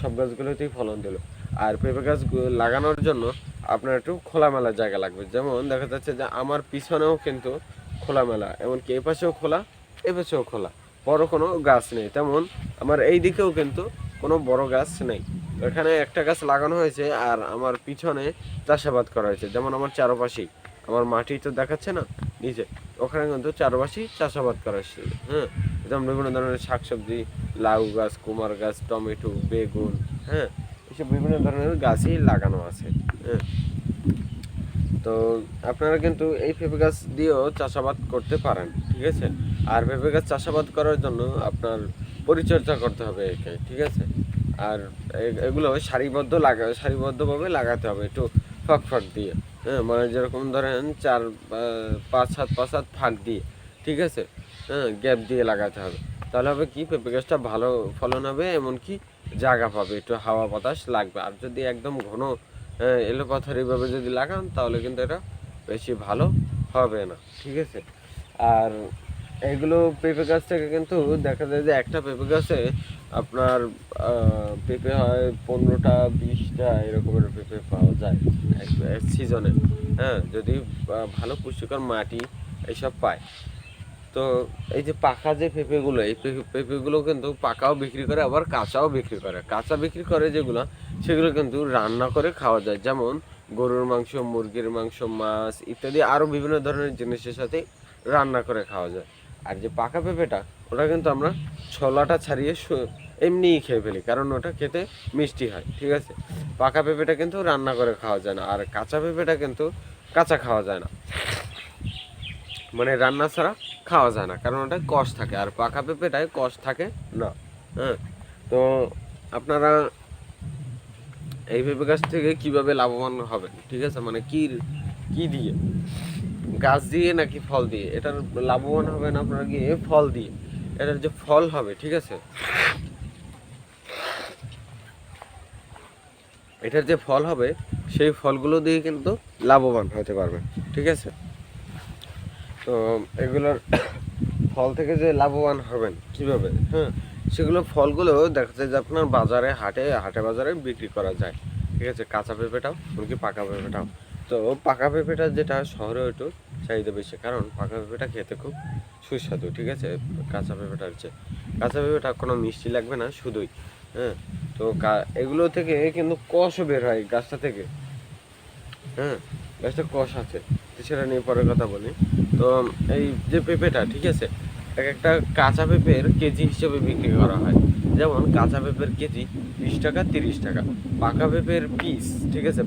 সব গাছগুলোতেই ফলন দিল। আর পেঁপে গাছ লাগানোর জন্য আপনার একটু খোলামেলা জায়গা লাগবে। যেমন দেখা যাচ্ছে যে আমার পিছনেও কিন্তু খোলামেলা, এমনকি এ পাশেও খোলা, এ পাশেও খোলা, বড় কোনো গাছ নেই। তেমন আমার এই দিকেও কিন্তু কোনো বড় গাছ নেই। এখানে একটা গাছ লাগানো হয়েছে আর আমার পিছনে চাষাবাদ করা হয়েছে। যেমন আমার চারপাশেই আমার মাটি তো দেখাচ্ছে না নিচে, ওখানে কিন্তু চারপাশেই চাষাবাদ করা হয়েছে। হ্যাঁ, যেমন বিভিন্ন ধরনের শাকসবজি, লাউ গাছ, কুমার গাছ, টমেটো, বেগুন, হ্যাঁ, এসব বিভিন্ন ধরনের গাছই লাগানো আছে। হ্যাঁ, তো আপনারা কিন্তু এই পেঁপে গাছ দিয়েও চাষাবাদ করতে পারেন, ঠিক আছে। আর পেঁপে গাছ চাষাবাদ করার জন্য আপনার পরিচর্যা করতে হবে একে, ঠিক আছে। আর এগুলো সারিবদ্ধভাবে লাগাতে হবে, একটু ফাঁক ফাঁক দিয়ে। হ্যাঁ, মানে যেরকম ধরেন 4-5 হাত ফাঁক দিয়ে, ঠিক আছে। হ্যাঁ, গ্যাপ দিয়ে লাগাতে হবে। তাহলে হবে কি, পেঁপে গাছটা ভালো ফলন হবে, এমনকি জায়গা পাবে, একটু হাওয়া বাতাস লাগবে। আর যদি একদম ঘন এলোপাথারিভাবে যদি লাগান তাহলে কিন্তু এটা বেশি ভালো হবে না, ঠিক আছে। আর এগুলো পেঁপে গাছ থেকে কিন্তু দেখা যায় যে একটা পেঁপে গাছে আপনার পেঁপে হয় 15টা 20টা এরকমের পেঁপে পাওয়া যায় এক সিজনে। হ্যাঁ, যদি ভালো পুষ্টিকর মাটি এইসব পায়। তো এই যে পাকা যে পেঁপেগুলো, এই পেঁপেগুলো কিন্তু পাকাও বিক্রি করে, আবার কাঁচাও বিক্রি করে। কাঁচা বিক্রি করে যেগুলো, সেগুলো কিন্তু রান্না করে খাওয়া যায়। যেমন গরুর মাংস, মুরগির মাংস, মাছ ইত্যাদি আরও বিভিন্ন ধরনের জিনিসের সাথে রান্না করে খাওয়া যায়। আর যে পাকা পেঁপেটা, ওটা কিন্তু আমরা ছোলাটা ছাড়িয়ে এমনিই খেয়ে ফেলি, কারণ ওটা খেতে মিষ্টি হয়, ঠিক আছে। পাকা পেঁপেটা কিন্তু রান্না করে খাওয়া যায় না, আর কাঁচা পেঁপেটা কিন্তু কাঁচা খাওয়া যায় না, মানে রান্না ছাড়া খাওয়া যায় না, কারণ ওটা কষ থাকে। আর পাকা পেঁপেটায় কষ থাকে না। হ্যাঁ, তো আপনারা এই পেঁপে গাছ থেকে কিভাবে লাভবান হবেন, ঠিক আছে, মানে কি কি দিয়ে, গাছ দিয়ে নাকি ফল দিয়ে? এটার লাভবান হবেন আপনারা গিয়ে ফল দিয়ে। এটার যে ফল হবে, ঠিক আছে, এটার যে ফল হবে সেই ফলগুলো দিয়ে কিন্তু লাভবান হতে পারবেন, ঠিক আছে। তো এগুলোর ফল থেকে যে লাভবান হবেন কিভাবে, হ্যাঁ, সেগুলো ফলগুলো দেখা যায় যে আপনার বাজারে হাটে বাজারে বিক্রি করা যায়, ঠিক আছে। কাঁচা পেঁপেটাও, এমনকি পাকা পেঁপেটাও। তো পাকা পেঁপেটা যেটা শহরে একটু চাহিদা বেশি, কারণ পাকা পেঁপেটা খেতে খুব সুস্বাদু, ঠিক আছে। কাঁচা পেঁপেটার চেয়ে কাঁচা পেঁপেটা কোনো মিষ্টি লাগবে না শুধুই। হ্যাঁ, তো এগুলো থেকে কিন্তু কষও বের হয় গাছটা থেকে। হ্যাঁ, গাছটা কষ আছে, তো সেটা নিয়ে পরে কথা বলি। তো এই যে পেঁপেটা, ঠিক আছে, এক একটা কাঁচা পেঁপের কেজি হিসেবে বিক্রি করা হয়। যেমন কাঁচা পেঁপের কেজি 20 টাকা 30 টাকা, পাকা পেঁপের পিস, ঠিক আছে।